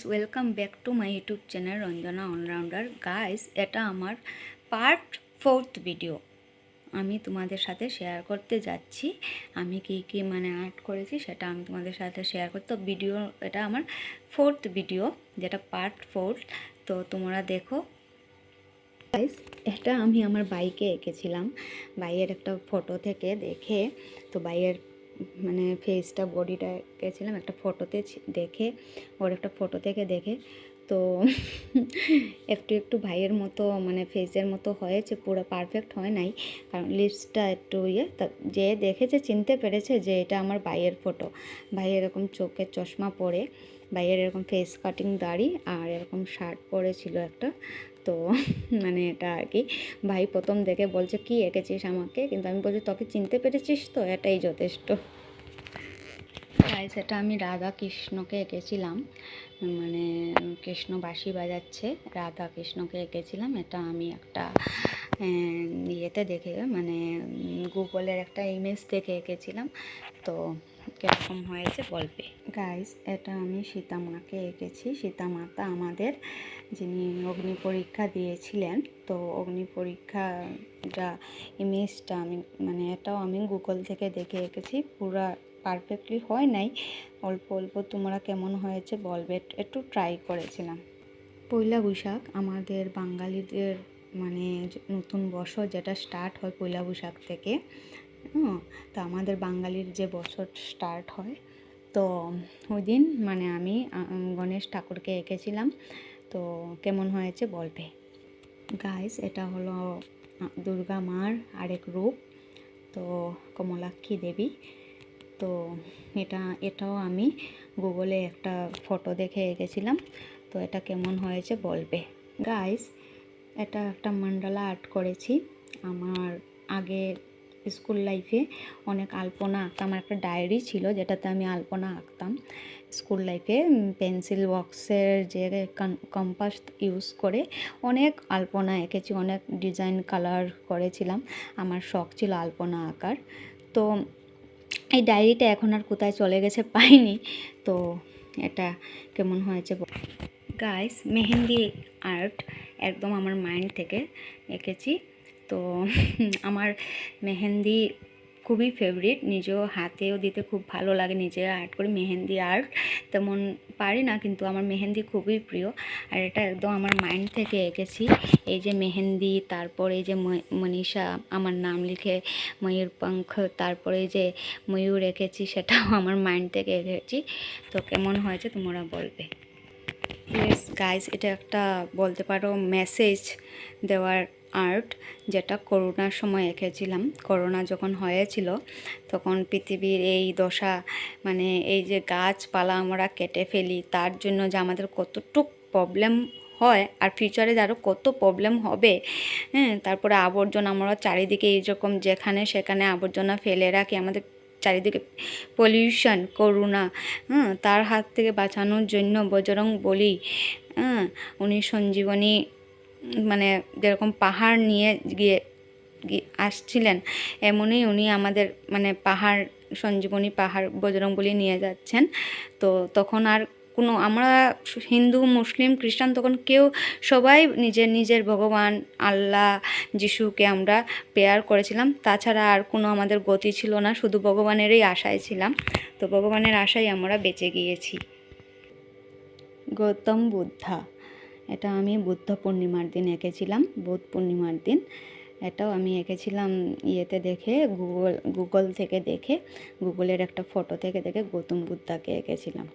Welcome back to my YouTube channel Ranjana allrounder. Guys, এটা আমার part 4th video. আমি তোমাদের সাথে শেয়ার করতে যাচ্ছি আমি কি আর্ট করেছি, সেটা আমি তোমাদের সাথে শেয়ার করতে ভিডিও। এটা আমার 4th ভিডিও, যেটা পার্ট 4। তো তোমরা দেখো। গাইস, এটা আমি আমার বাইকে এঁকেছিলাম। বাইয়ের একটা ফটো থেকে দেখে, তো বাইয়ের ফেসটা বডিটা এঁকেছিলাম একটা ফটোতে দেখে, ওর একটা ফটো থেকে দেখে। তো একটু ভাইয়ের মতো ফেসের মতো হয়েছে, পুরো পারফেক্ট হয় নাই, কারণ লিপসটা একটু তা যে দেখেছে চিনতে পেরেছে যে এটা আমার ভাইয়ের ফটো। ভাই এরকম চোখের চশমা পরে, ভাইয়ের এরকম ফেস কাটিং দাড়ি আর এরকম শার্ট পরেছিল একটা। তো এটা আর কি। ভাই প্রথম দেখে বলছে কি এঁকেছিস আমাকে, কিন্তু আমি বলছি তোকে চিনতে পেরেছিস তো, এটাই যথেষ্ট। সেটা আমি রাধা কৃষ্ণকে এঁকেছিলাম, কৃষ্ণ বাঁশি বাজাচ্ছে, রাধা কৃষ্ণকে এঁকেছিলাম। এটা আমি একটা ইয়েতে দেখে গুগলের একটা ইমেজ দেখে এঁকেছিলাম। তো কীরকম হয়েছে বলবে। গাইস, এটা আমি সীতা মাকে এঁকেছি। সীতা মাতা আমাদের যিনি অগ্নি পরীক্ষা দিয়েছিলেন, তো অগ্নি পরীক্ষা যা ইমেজটা আমি এটাও আমি গুগল থেকে দেখে এঁকেছি। পুরা পারফেক্টলি হয় নাই, অল্প অল্প। তোমরা কেমন হয়েছে বলবে, একটু ট্রাই করেছিলাম। পয়লা বৈশাখ আমাদের বাঙালিদের নতুন বছর, যেটা স্টার্ট হয় পয়লা বৈশাখ থেকে। তো আমাদের বাঙালির যে বছর স্টার্ট হয়, তো ওই দিন আমি গণেশ ঠাকুরকে এঁকেছিলাম। তো কেমন হয়েছে বলবে। গাইস, এটা হলো দুর্গা মার আরেক রূপ, তো কমলাক্ষী দেবী। তো এটাও আমি গুগলে একটা ফটো দেখে এঁকেছিলাম। তো এটা কেমন হয়েছে বলবে। গাইস, এটা একটা মান্ডালা আর্ট করেছি। আমার আগে স্কুল লাইফে অনেক আলপনা আঁকতাম। আমার একটা ডায়েরি ছিল যেটাতে আমি আলপনা আঁকতাম স্কুল লাইফে। পেন্সিল বক্সের যে কম্পাস ইউজ করে অনেক আলপনা এঁকেছি, অনেক ডিজাইন কালার করেছিলাম। আমার শখ ছিল আলপনা আঁকার। তো এই ডায়েরিটা এখন আর কোথায় চলে গেছে, পাইনি। তো এটা কেমন হয়েছে। গাইস, মেহেন্দি আর্ট একদম আমার মাইন্ড থেকে এঁকেছি। তো আমার মেহেন্দি খুবই ফেভারিট, নিজেও হাতেও দিতে খুব ভালো লাগে। নিজে আর্ট করি, মেহেন্দি আর্ট তেমন পারি না, কিন্তু আমার মেহেন্দি খুবই প্রিয়। আর এটা একদম আমার মাইন্ড থেকে এঁকেছি। এই যে মেহেন্দি, তারপরে এই যে মনীষা আমার নাম লিখে ময়ূরপঙ্খ, তারপরে এই যে ময়ূর এঁকেছি, সেটাও আমার মাইন্ড থেকে এঁকেছি। তো কেমন হয়েছে তোমরা বলবে। ইয়েস গাইস, এটা একটা বলতে পারো মেসেজ দেওয়ার আর্ট, যেটা করোনার সময় এঁকেছিলাম। করোনা যখন হয়েছিল, তখন পৃথিবীর এই দশা, এই যে গাছপালা আমরা কেটে ফেলি, তার জন্য যে আমাদের কতটুক প্রবলেম হয়, আর ফিউচারে আরও কত প্রবলেম হবে। তারপরে আবর্জনা আমরা চারিদিকে এইরকম যেখানে সেখানে আবর্জনা ফেলে রাখি, আমাদের চারিদিকে পলিউশন, করোনা, তার হাত থেকে বাঁচানোর জন্য বজরং বলি, উনি সঞ্জীবনী যেরকম পাহাড় নিয়ে গিয়ে আসছিলেন, এমনই উনি আমাদের পাহাড়, সঞ্জীবনী পাহাড় বজরংবলী নিয়ে যাচ্ছেন। তো তখন আর কোনো আমরা হিন্দু, মুসলিম, খ্রিস্টান, তখন কেউ সবাই নিজের নিজের ভগবান আল্লাহ যিশুকে আমরা প্রেয়ার করেছিলাম। তাছাড়া আর কোনো আমাদের গতি ছিল না, শুধু ভগবানেরই আশায় ছিলাম। তো ভগবানের আশায় আমরা বেঁচে গিয়েছি। গৌতম বুদ্ধা, এটা আমি বুদ্ধ পূর্ণিমার দিন এঁকেছিলাম, বুধ পূর্ণিমার দিন। এটাও আমি এঁকেছিলাম ইয়েতে দেখে, গুগল থেকে দেখে, গুগলের একটা ফটো থেকে দেখে গৌতম বুদ্ধাকে এঁকেছিলাম।